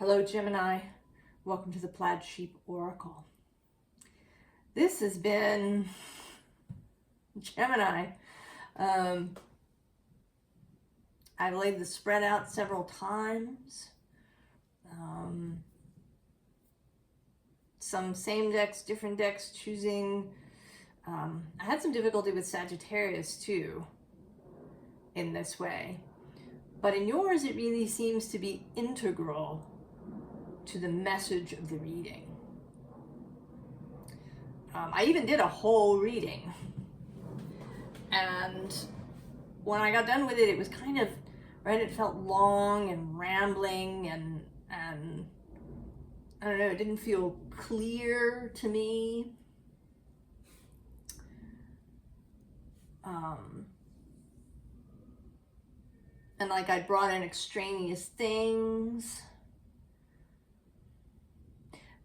Hello, Gemini. Welcome to the Plaid Sheep Oracle. This has been Gemini. I've laid the spread out several times. Some same decks, different decks, choosing. I had some difficulty with Sagittarius too in this way. But in yours, it really seems to be integral to the message of the reading. I even did a whole reading. And when I got done with it, it was kind of, right, it felt long and rambling and I don't know, it didn't feel clear to me. And like I brought in extraneous things.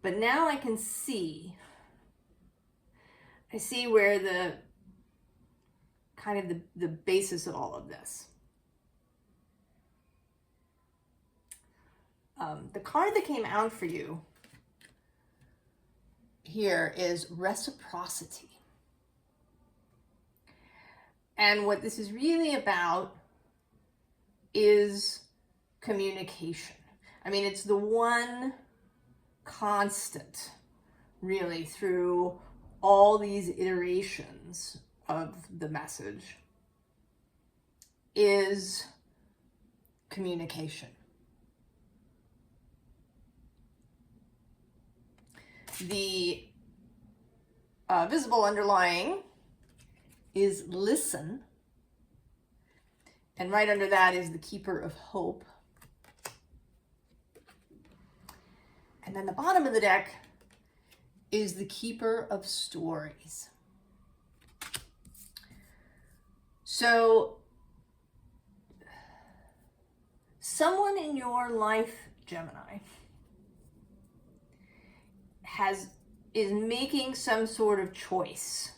But now I can see, where the kind of the basis of all of this. The card that came out for you here is reciprocity. And what this is really about is communication. I mean, it's the one constant, really, through all these iterations of the message is communication. The visible underlying is listen, and right under that is the keeper of hope. And then the bottom of the deck is the keeper of stories. So someone in your life, Gemini, is making some sort of choice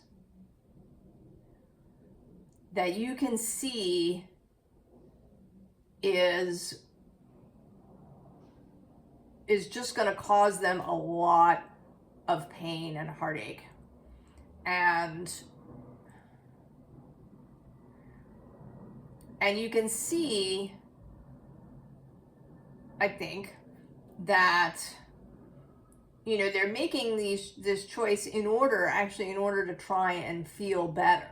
that you can see is just going to cause them a lot of pain and heartache. And you can see, I think, that, you know, they're making this choice in order to try and feel better.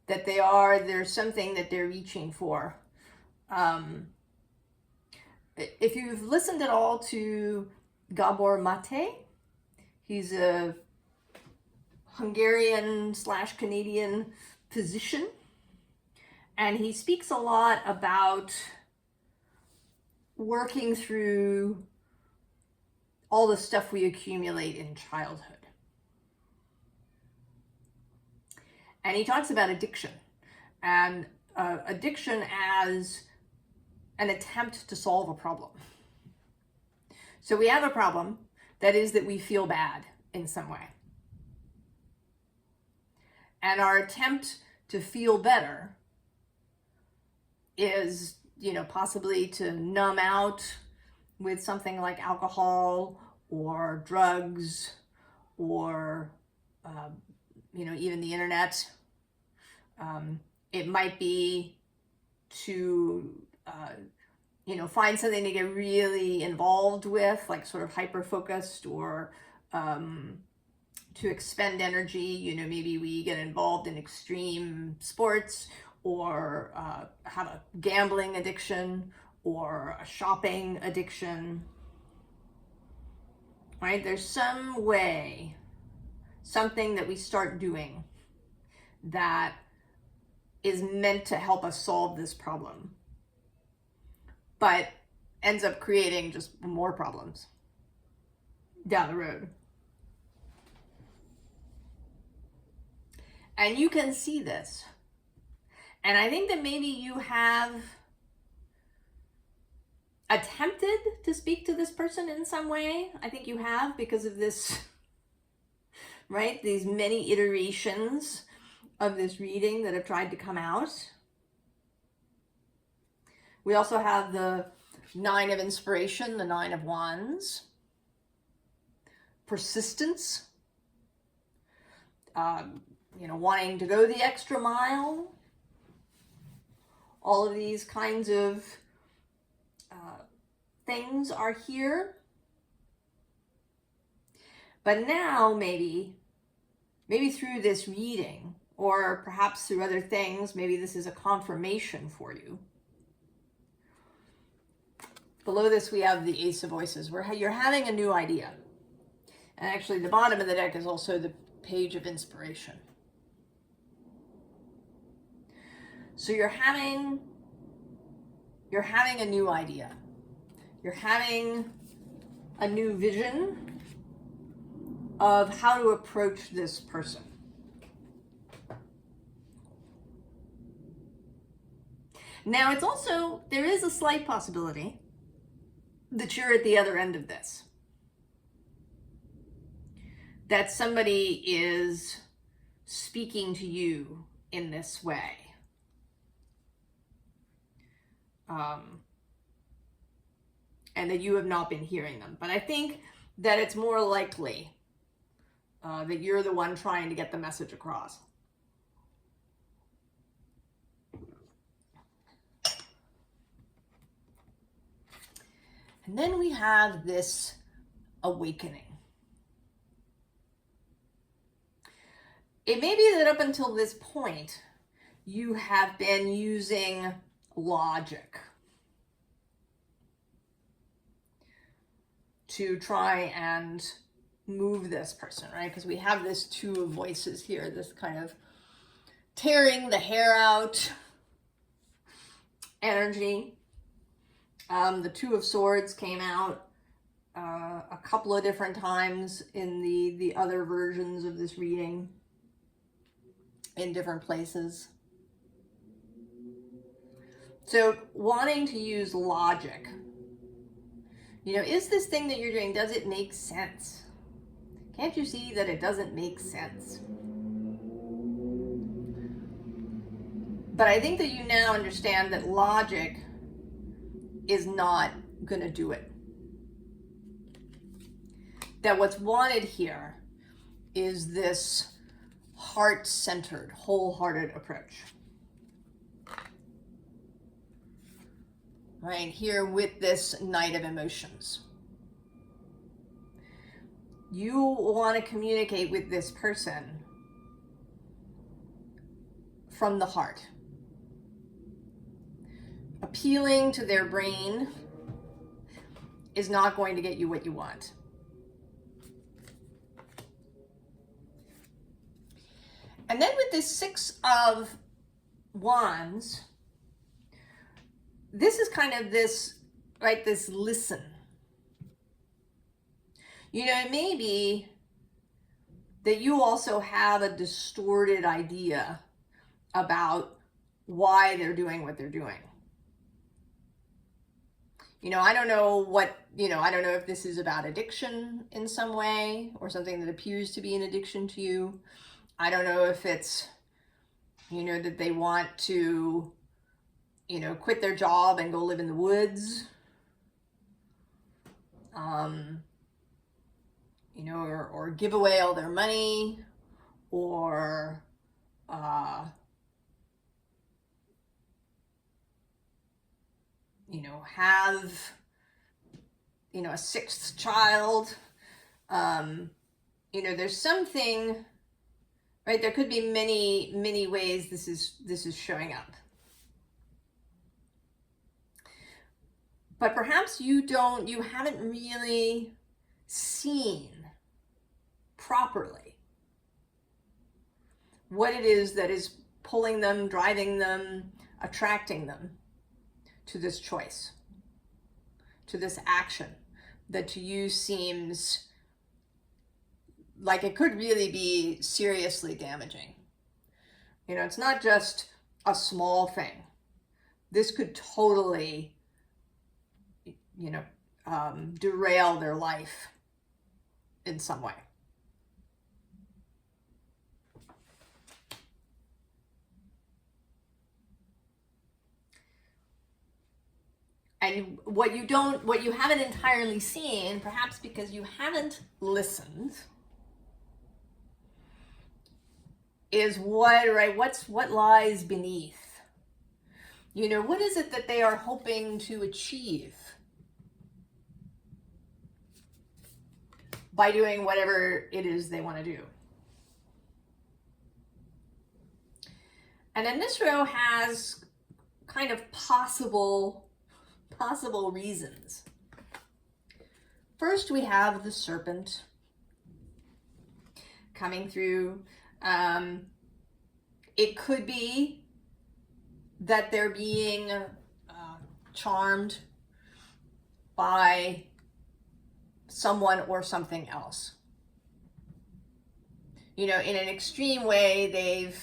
That there's something that they're reaching for. If you've listened at all to Gabor Mate, he's a Hungarian/Canadian physician, and he speaks a lot about working through all the stuff we accumulate in childhood. And he talks about addiction, and addiction as an attempt to solve a problem. So we have a problem, that is that we feel bad in some way. And our attempt to feel better is, you know, possibly to numb out with something like alcohol or drugs or, you know, even the internet. It might be to, you know, find something to get really involved with, like sort of hyper-focused, or to expend energy. You know, maybe we get involved in extreme sports, or have a gambling addiction, or a shopping addiction, right? There's some way, something that we start doing that is meant to help us solve this problem, but ends up creating just more problems down the road. And you can see this. And I think that maybe you have attempted to speak to this person in some way. I think you have, because of this, right? These many iterations of this reading that have tried to come out. We also have the Nine of Inspiration, the Nine of Wands. Persistence. Wanting to go the extra mile. All of these kinds of things are here. But now maybe through this reading, or perhaps through other things, maybe this is a confirmation for you. Below this we have the Ace of Voices, where you're having a new idea. And actually the bottom of the deck is also the Page of Inspiration. So you're having a new idea. You're having a new vision of how to approach this person. Now it's also, there is a slight possibility that you're at the other end of this. That somebody is speaking to you in this way. And that you have not been hearing them. But I think that it's more likely that you're the one trying to get the message across. And then we have this awakening. It may be that up until this point, you have been using logic to try and move this person, right? Because we have this Two of Voices here, this kind of tearing the hair out energy. The Two of Swords came out a couple of different times in the other versions of this reading in different places. So wanting to use logic. Is this thing that you're doing, does it make sense? Can't you see that it doesn't make sense? But I think that you now understand that logic is not going to do it. That what's wanted here is this heart-centered, wholehearted approach. Right here with this Knight of Emotions. You want to communicate with this person from the heart. Appealing to their brain is not going to get you what you want. And then with this Six of Wands, this is kind of this, right, this listen. It may be that you also have a distorted idea about why they're doing what they're doing. I don't know what, I don't know if this is about addiction in some way or something that appears to be an addiction to you. I don't know if it's, that they want to, quit their job and go live in the woods. Or give away all their money, or have a sixth child. There's something, right? There could be many ways this is showing up. But perhaps you haven't really seen properly what it is that is pulling them, driving them, attracting them to this choice, to this action that to you seems like it could really be seriously damaging. It's not just a small thing. This could totally, derail their life in some way. And what you haven't entirely seen, perhaps because you haven't listened, is what lies beneath. You know, what is it that they are hoping to achieve by doing whatever it is they want to do? And then this row has kind of possible reasons. First, we have the Serpent coming through. It could be that they're being charmed by someone or something else. You know, in an extreme way, they've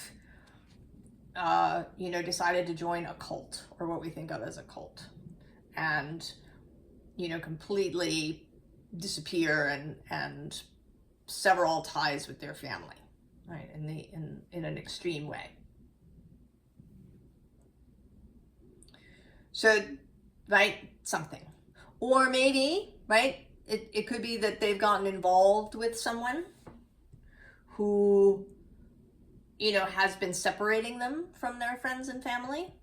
decided to join a cult, or what we think of as a cult, and, you know, completely disappear and sever all ties with their family, right? In an extreme way. So, right, something. Or maybe, right, it could be that they've gotten involved with someone who, you know, has been separating them from their friends and family.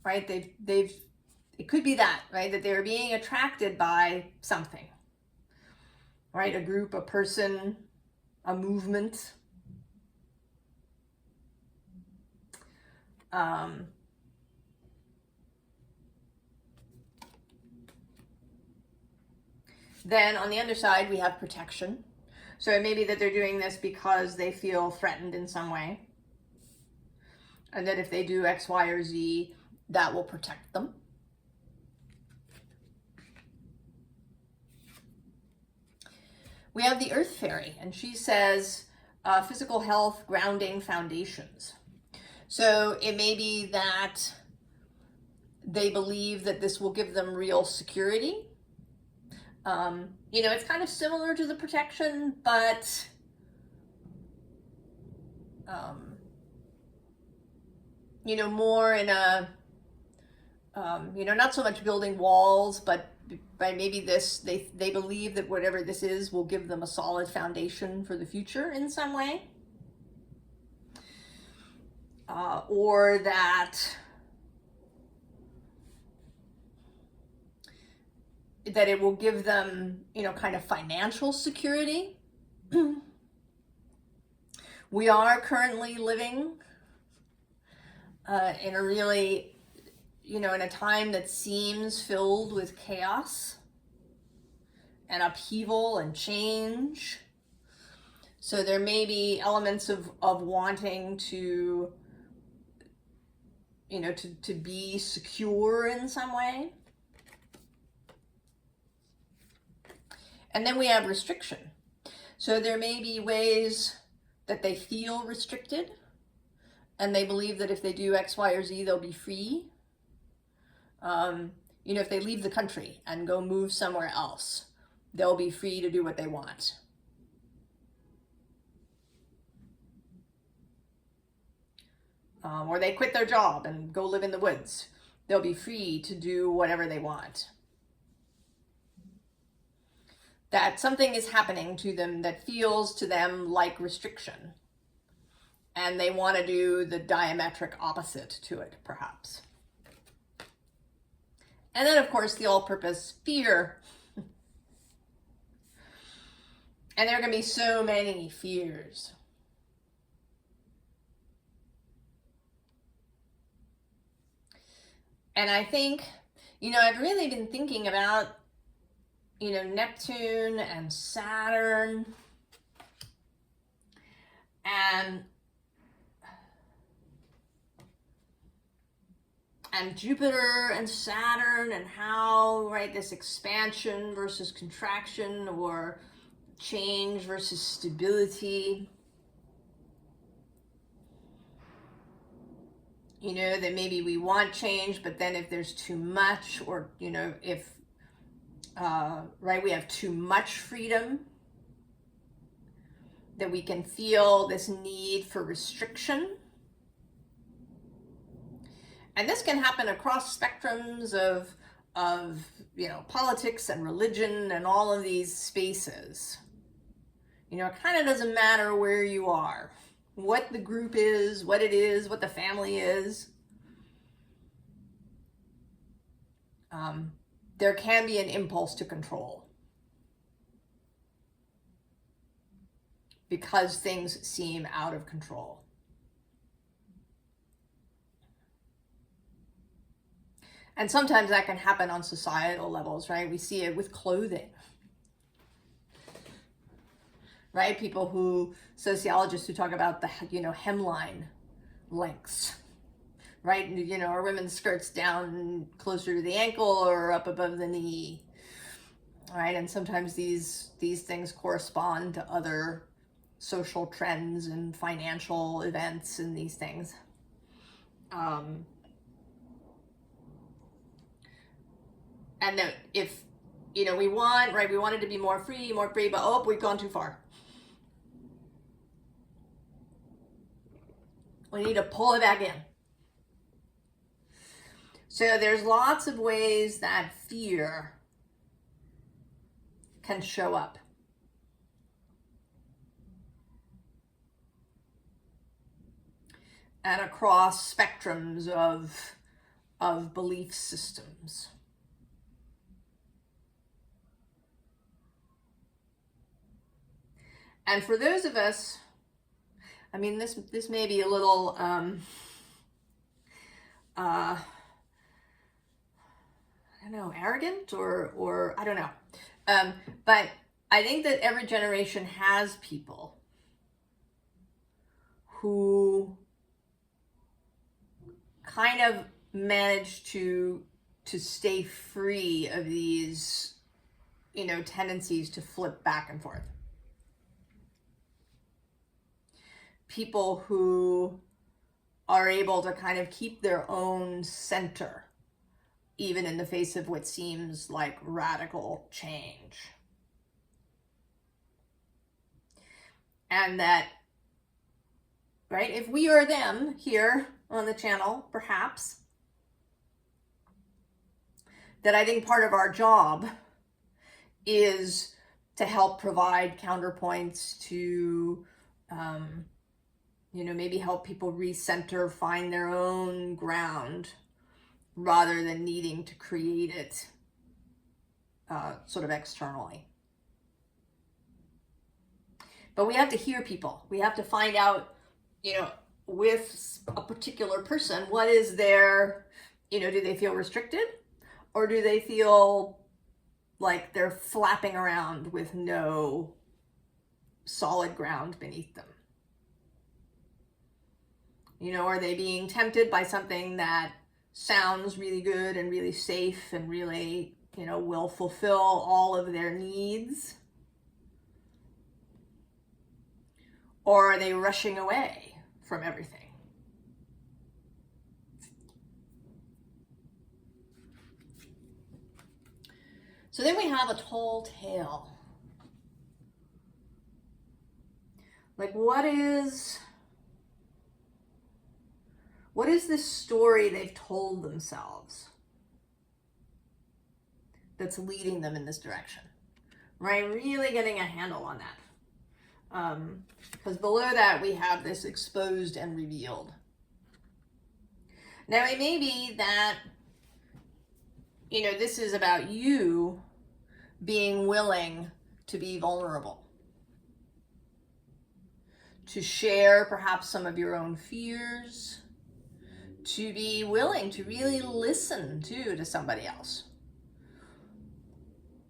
Right, it could be that, right, that they're being attracted by something, right, a group, a person, a movement. Then on the other side, we have protection. So it may be that they're doing this because they feel threatened in some way, and that if they do X, Y, or Z, that will protect them. We have the Earth Fairy, and she says physical health, grounding, foundations. So it may be that they believe that this will give them real security. You know, it's kind of similar to the protection, but you know, more in a, you know, not so much building walls, but by maybe this, they believe that whatever this is will give them a solid foundation for the future in some way. Or that it will give them, you know, kind of financial security. We are currently living in a really, you know, in a time that seems filled with chaos and upheaval and change. So there may be elements of wanting to, you know, to be secure in some way. And then we have restriction. So there may be ways that they feel restricted, and they believe that if they do X, Y, or Z, they'll be free. You know, if they leave the country and go move somewhere else, they'll be free to do what they want. Or they quit their job and go live in the woods. They'll be free to do whatever they want. That something is happening to them that feels to them like restriction, and they want to do the diametric opposite to it, perhaps. And then, of course, the all-purpose fear. And there are going to be so many fears. And I think, you know, I've really been thinking about, you know, Neptune and Saturn and Jupiter and Saturn, and how, right, this expansion versus contraction, or change versus stability. You know, that maybe we want change, but then if there's too much, or, you know, if, right, we have too much freedom, that we can feel this need for restriction. And this can happen across spectrums of politics and religion and all of these spaces. It kind of doesn't matter where you are, what the group is, what it is, what the family is. There can be an impulse to control because things seem out of control. And sometimes that can happen on societal levels, right? We see it with clothing, right? Sociologists who talk about the, hemline lengths, right? Are women's skirts down closer to the ankle or up above the knee, right? And sometimes these things correspond to other social trends and financial events and these things. And that if, we want it to be more free, but we've gone too far. We need to pull it back in. So there's lots of ways that fear can show up. And across spectrums of belief systems. And for those of us, this may be a little, I don't know, arrogant or I don't know. But I think that every generation has people who kind of manage to stay free of these, tendencies to flip back and forth. People who are able to kind of keep their own center, even in the face of what seems like radical change. And that, right, if we are them here on the channel, perhaps, that I think part of our job is to help provide counterpoints to, maybe help people recenter, find their own ground, rather than needing to create it sort of externally. But we have to hear people. We have to find out, with a particular person, what is their, do they feel restricted? Or do they feel like they're flapping around with no solid ground beneath them? Are they being tempted by something that sounds really good and really safe and really, will fulfill all of their needs? Or are they rushing away from everything? So then we have a tall tale. Like, what is this story they've told themselves that's leading them in this direction? Right? Really getting a handle on that. Because below that we have this exposed and revealed. Now it may be that, this is about you being willing to be vulnerable. To share perhaps some of your own fears. To be willing to really listen to somebody else.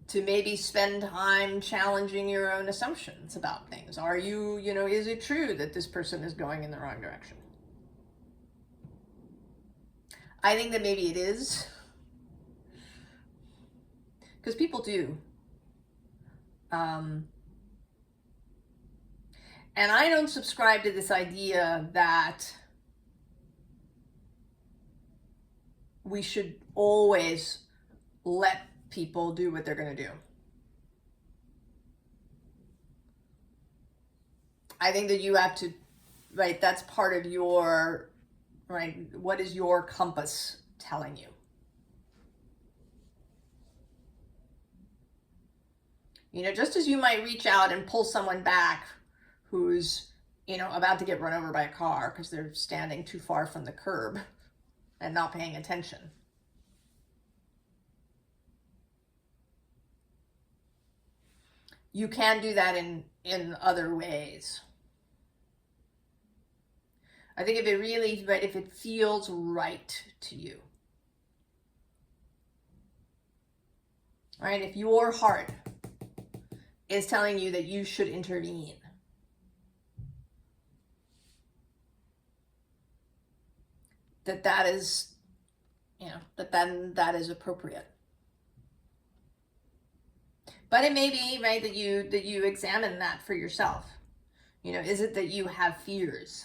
To maybe spend time challenging your own assumptions about things. Are you, is it true that this person is going in the wrong direction? I think that maybe it is. Because people do. And I don't subscribe to this idea that we should always let people do what they're going to do. I think that you have to, right, that's part of your right? What is your compass telling you? You know, just as you might reach out and pull someone back who's, you know, about to get run over by a car because they're standing too far from the curb and not paying attention. You can do that in other ways. I think if it feels right to you, right? If your heart is telling you that you should intervene, that is, you know, that is appropriate. But it may be, right, that you examine that for yourself. You know, is it that you have fears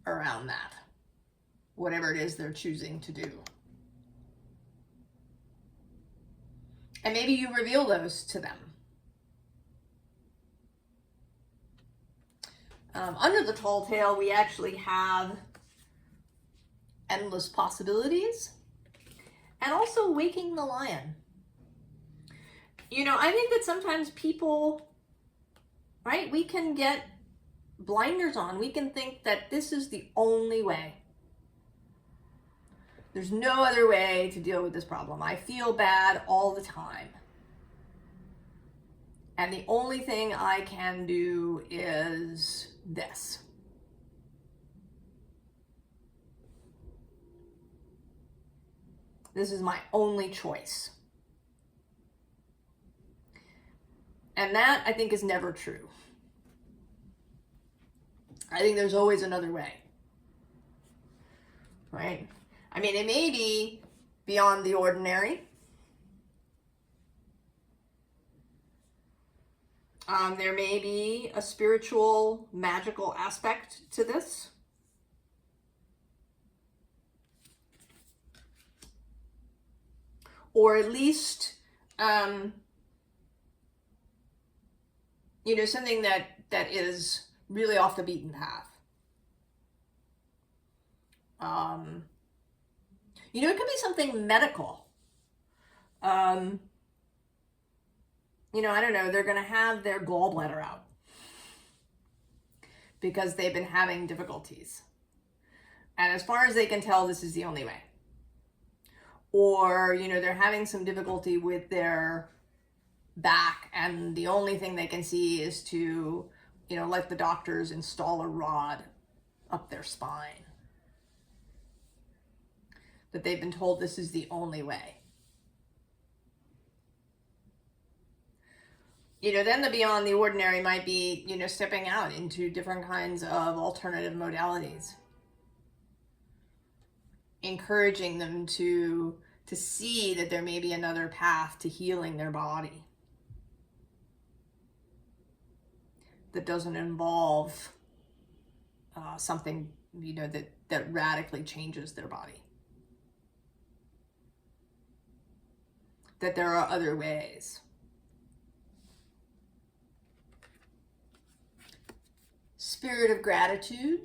around that? Whatever it is they're choosing to do. And maybe you reveal those to them. Under the tall tale, we actually have endless possibilities and also waking the lion. You know, I think that sometimes people, right, we can get blinders on. We can think that this is the only way. There's no other way to deal with this problem. I feel bad all the time. And the only thing I can do is this. This is my only choice. And that, I think, is never true. I think there's always another way. Right? I mean, it may be beyond the ordinary. There may be a spiritual, magical aspect to this. Or at least, you know, something that is really off the beaten path. You know, it could be something medical. You know, I don't know, they're going to have their gallbladder out because they've been having difficulties. And as far as they can tell, this is the only way. Or, you know, they're having some difficulty with their back, and the only thing they can see is to, you know, let the doctors install a rod up their spine. That they've been told this is the only way. You know, then the beyond the ordinary might be, you know, stepping out into different kinds of alternative modalities. Encouraging them to see that there may be another path to healing their body that doesn't involve something, you know, that radically changes their body. That there are other ways. Spirit of gratitude.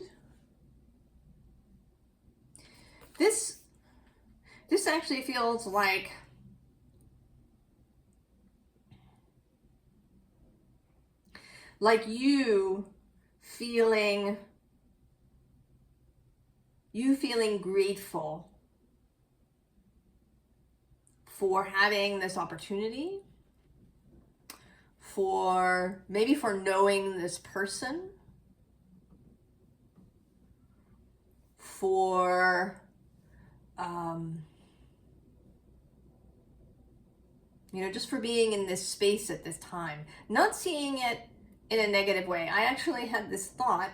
This actually feels like you feeling grateful for having this opportunity, for knowing this person, for you know, just for being in this space at this time, not seeing it in a negative way. I actually had this thought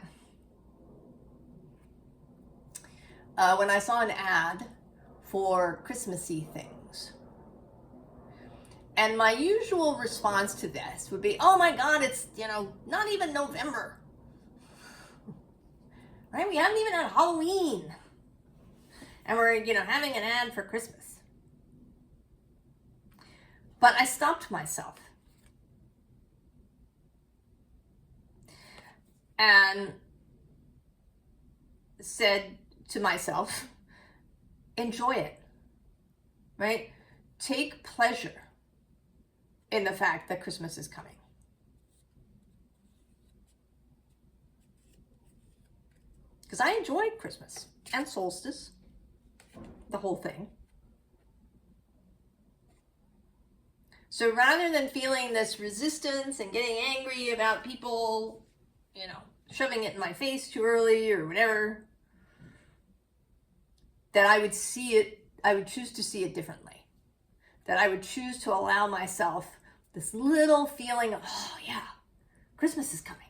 when I saw an ad for Christmassy things. And my usual response to this would be, oh my God, it's, you know, not even November. Right? We haven't even had Halloween. And we're, you know, having an ad for Christmas. But I stopped myself. And said to myself, enjoy it, right? Take pleasure in the fact that Christmas is coming. Because I enjoyed Christmas and solstice, the whole thing. So rather than feeling this resistance and getting angry about people, you know, shoving it in my face too early or whatever, that I would see it, I would choose to see it differently. That I would choose to allow myself this little feeling of, oh yeah, Christmas is coming.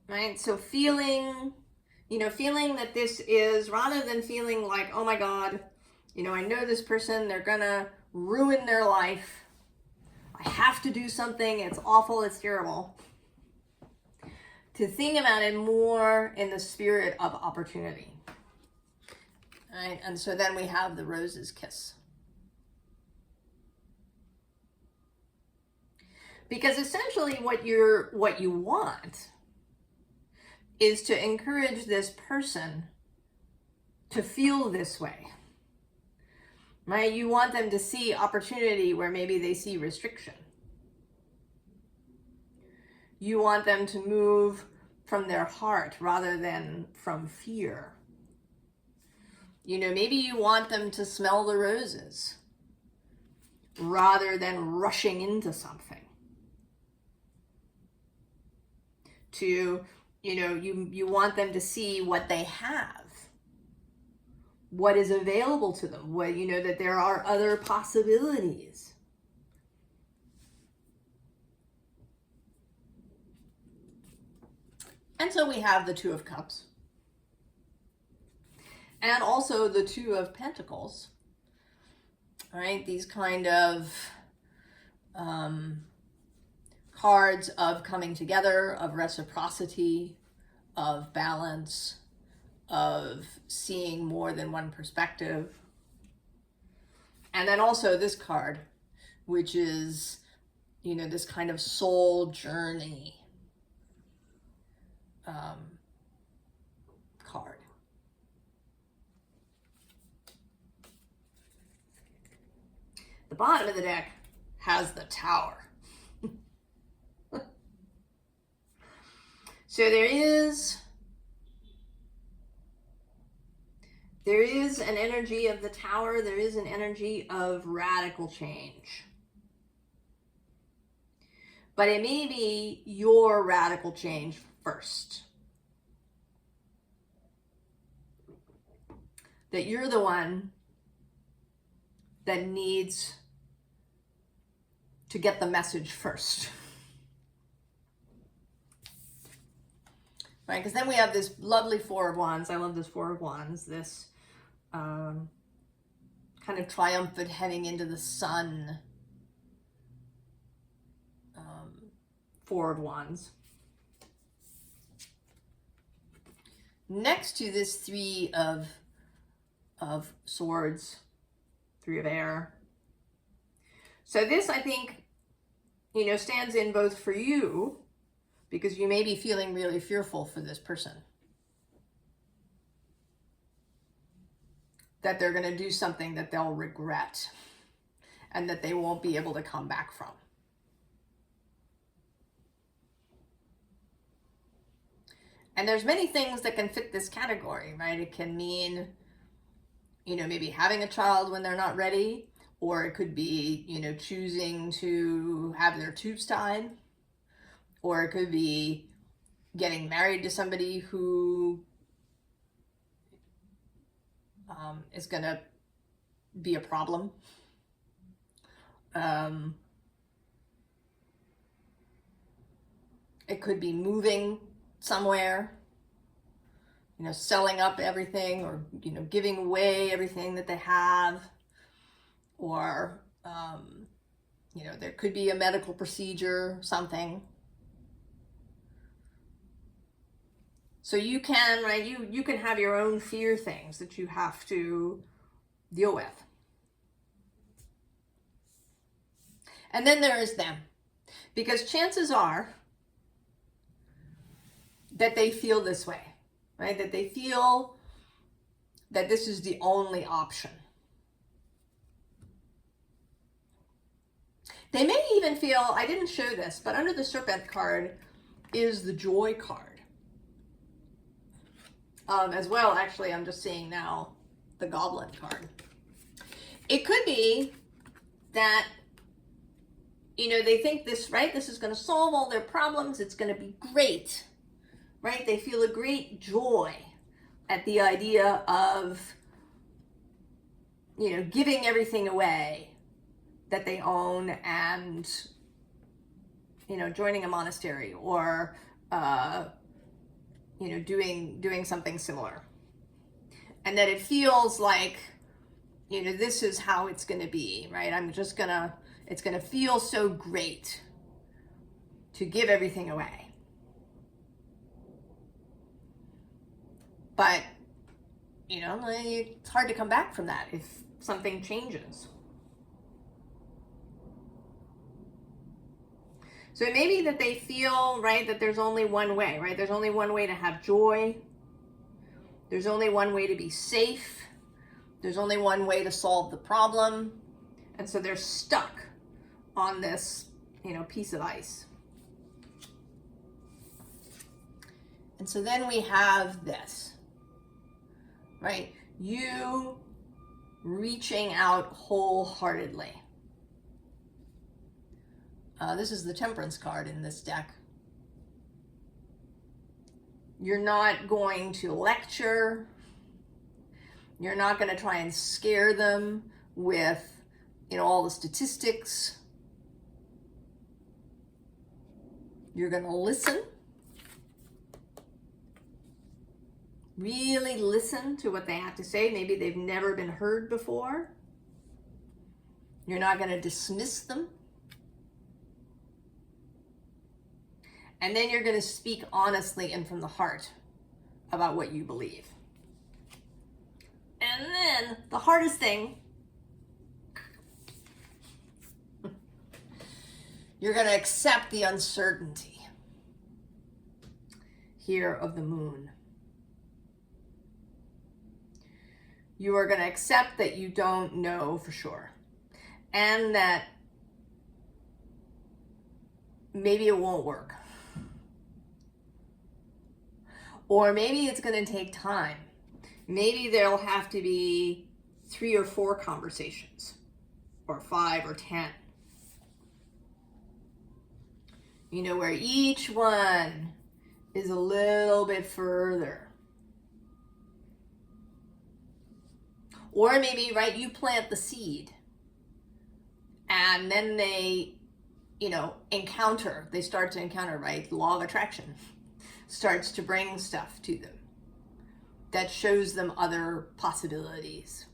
Right? So feeling that this is, rather than feeling like, oh my God, I know this person, they're gonna ruin their life. I have to do something. It's awful. It's terrible. To think about it more in the spirit of opportunity. Right? And so then we have the rose's kiss. Because essentially what you want is to encourage this person to feel this way. Right? You want them to see opportunity where maybe they see restriction. You want them to move from their heart rather than from fear. Maybe you want them to smell the roses rather than rushing into something. You want them to see what they have, what is available to them, that there are other possibilities. And so we have the Two of Cups. And also the Two of Pentacles. All right, these kind of cards of coming together, of reciprocity, of balance, of seeing more than one perspective. And then also this card, which is, this kind of soul journey card. The bottom of the deck has the Tower. So there is an energy of the Tower. There is an energy of radical change. But it may be your radical change first. That you're the one that needs to get the message first. Right? Because then we have this lovely Four of Wands. I love this Four of Wands. This kind of triumphant heading into the sun. Four of Wands. Next to this Three of Swords, Three of Air. So this, I think, stands in both for you, because you may be feeling really fearful for this person. That they're going to do something that they'll regret and that they won't be able to come back from. And there's many things that can fit this category, right? It can mean, maybe having a child when they're not ready, or it could be, choosing to have their tubes tied, or it could be getting married to somebody who is going to be a problem. It could be moving somewhere, selling up everything, or, giving away everything that they have, or, there could be a medical procedure, something. So you can, right, you can have your own fear things that you have to deal with. And then there is them. Because chances are that they feel this way, right? That they feel that this is the only option. They may even feel, I didn't show this, but under the Serpent card is the Joy card. As well, actually, I'm just seeing now the Goblin card. It could be that, you know, they think this, right? This is going to solve all their problems. It's going to be great, right? They feel a great joy at the idea of, you know, giving everything away that they own and, you know, joining a monastery or, you know, doing something similar. And that it feels like, you know, this is how it's going to be, right? It's going to feel so great to give everything away. But, you know, it's hard to come back from that if something changes. So it may be that they feel, right, that there's only one way, right? There's only one way to have joy. There's only one way to be safe. There's only one way to solve the problem. And so they're stuck on this, you know, piece of ice. And so then we have this, right? You reaching out wholeheartedly. This is the Temperance card in this deck. You're not going to lecture. You're not going to try and scare them with, you know, all the statistics. You're going to listen. Really listen to what they have to say. Maybe they've never been heard before. You're not going to dismiss them. And then you're going to speak honestly and from the heart about what you believe. And then the hardest thing, you're going to accept the uncertainty here of the moon. You are going to accept that you don't know for sure. And that maybe it won't work. Or maybe it's going to take time. Maybe there'll have to be 3 or 4 conversations, or 5 or 10. You know, where each one is a little bit further. Or maybe, right, you plant the seed and then they, you know, they start to encounter, right, law of attraction starts to bring stuff to them that shows them other possibilities.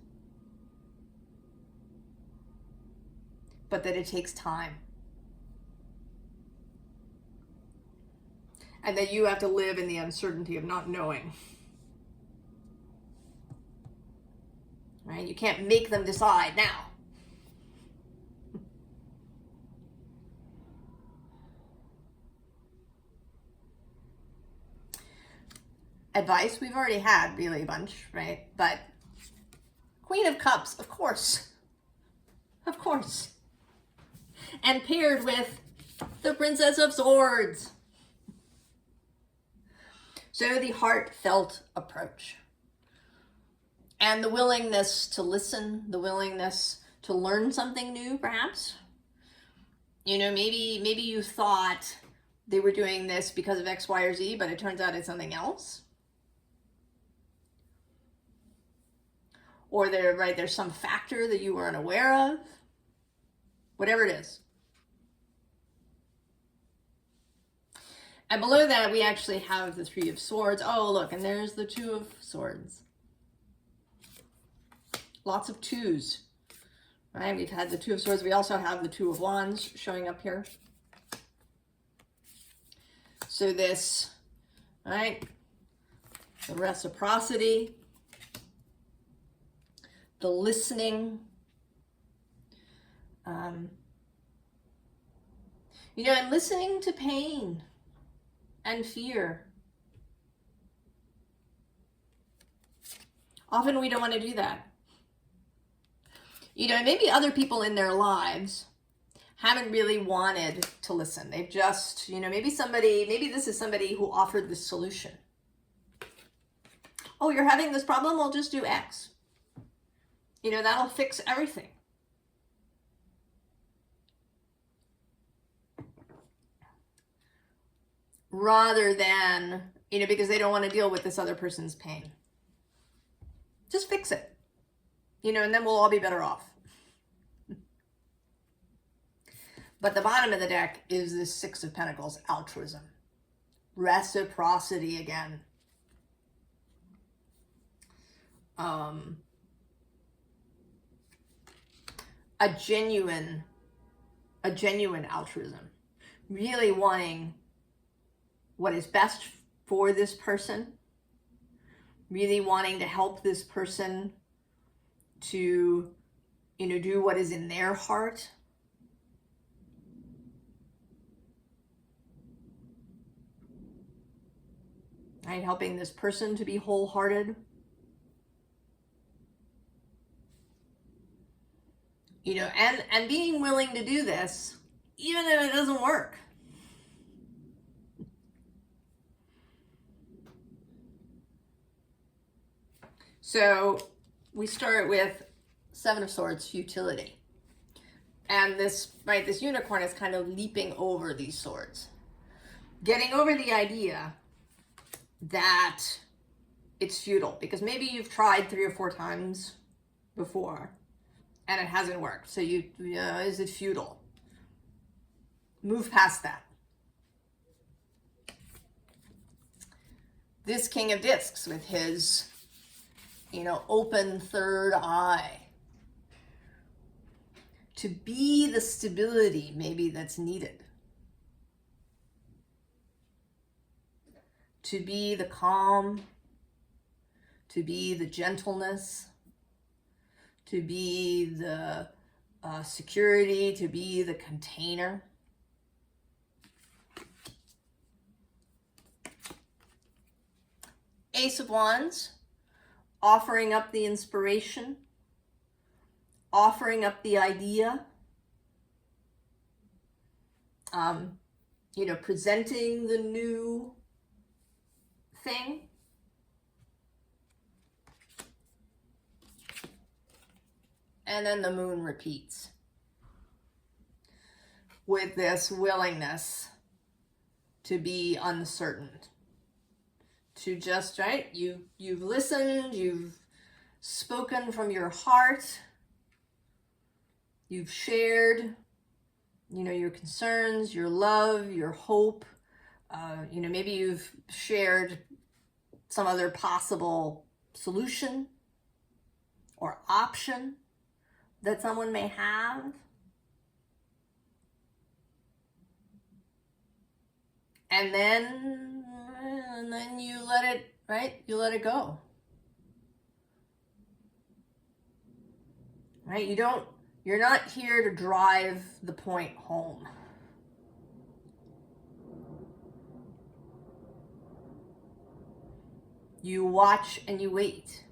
But that it takes time. And that you have to live in the uncertainty of not knowing. Right? You can't make them decide now. Advice we've already had really a bunch, right? But Queen of Cups, of course. Of course. And paired with the Princess of Swords. So the heartfelt approach. And the willingness to listen, the willingness to learn something new, perhaps. You know, maybe you thought they were doing this because of X, Y, or Z, but it turns out it's something else. Or there's some factor that you weren't aware of. Whatever it is. And below that, we actually have the 3 of Swords. Oh, look, and there's the 2 of Swords. Lots of 2s. Right? We've had the 2 of Swords. We also have the 2 of Wands showing up here. So this, right? The reciprocity. The listening. You know, and listening to pain and fear Often we don't want to do that. You know, maybe other people in their lives haven't really wanted to listen. They've just, you know, maybe this is somebody who offered the solution. Oh, you're having this problem? Well, just do X. You know, that'll fix everything. Rather than, you know, because they don't want to deal with this other person's pain. Just fix it. You know, and then we'll all be better off. But the bottom of the deck is this Six of Pentacles, altruism. Reciprocity again. A genuine altruism. Really wanting what is best for this person. Really wanting to help this person to, you know, do what is in their heart. Right? Helping this person to be wholehearted. You know, and being willing to do this, even if it doesn't work. So we start with Seven of Swords, futility. And this, right, this unicorn is kind of leaping over these swords. Getting over the idea that it's futile. Because maybe you've tried 3 or 4 times before and it hasn't worked. So you know, is it futile? Move past that. This King of Discs with his, you know, open third eye. To be the stability maybe that's needed. To be the calm. To be the gentleness. To be the security. To be the container. Ace of Wands. Offering up the inspiration. Offering up the idea. You know, presenting the new thing. And then the Moon repeats. With this willingness to be uncertain. To just, right, you've listened, you've spoken from your heart. You've shared, you know, your concerns, your love, your hope. You know, maybe you've shared some other possible solution or option that someone may have. And then you let it, right? You let it go. Right? You're not here to drive the point home. You watch and you wait.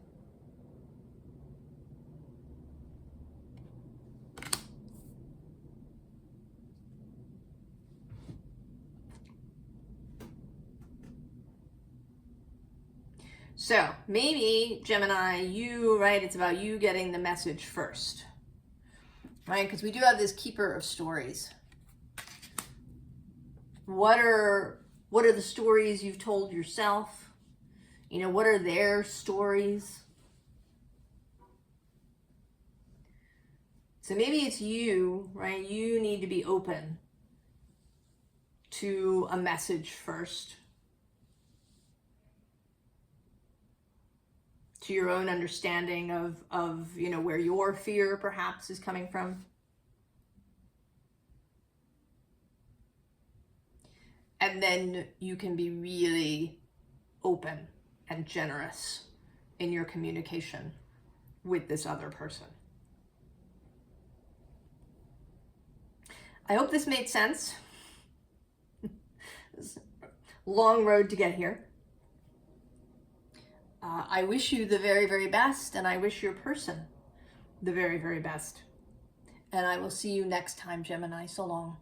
So maybe, Gemini, you, right, it's about you getting the message first. Right? Because we do have this keeper of stories. What are the stories you've told yourself? You know, what are their stories? So maybe it's you, right? You need to be open to a message first. To your own understanding of you know, where your fear perhaps is coming from. And then you can be really open and generous in your communication with this other person. I hope this made sense. It's a long road to get here. I wish you the very, very best, and I wish your person the very, very best. And I will see you next time, Gemini. So long.